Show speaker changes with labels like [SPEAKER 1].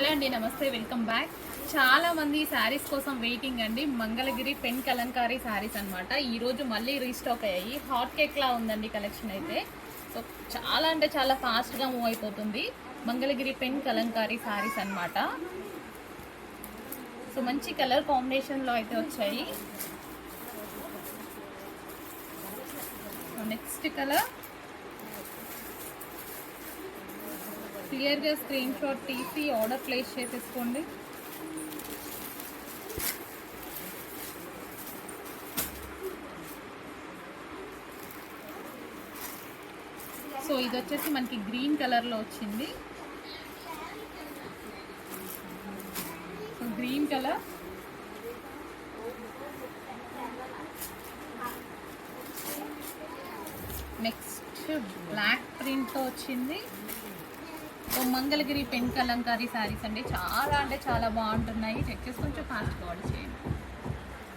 [SPEAKER 1] Hello అండి, నమస్తే, welcome back. చాలా మంది శారీస్ కోసం వెయిటింగ్ అండి. మంగళగిరి పెన్ కలంకారీ శారీస్ అనమాట. ఈరోజు మళ్ళీ రీస్టాక్ అయ్యాయి. హాట్ కేక్ లా ఉందండి కలెక్షన్ అయితే. సో చాలా అంటే చాలా ఫాస్ట్గా మూవ్ అయిపోతుంది. మంగళగిరి పెన్ కలంకారీ శారీస్ అనమాట. సో మంచి కలర్ కాంబినేషన్లో అయితే వచ్చాయి. నెక్స్ట్ కలర్ క్లియర్గా స్క్రీన్ షాట్ తీసి ఆర్డర్ ప్లేస్ చేసేసుకోండి. సో ఇది వచ్చేసి మనకి గ్రీన్ కలర్లో వచ్చింది. So green colour, next black ప్రింట్తో వచ్చింది. సో మంగళగిరి పెన్ కలంకారీ శారీస్ అండి. చాలా అంటే చాలా బాగుంటున్నాయి. చెక్ చేసి కొంచెం ఫాస్ట్గా ఆర్డర్ చేయండి.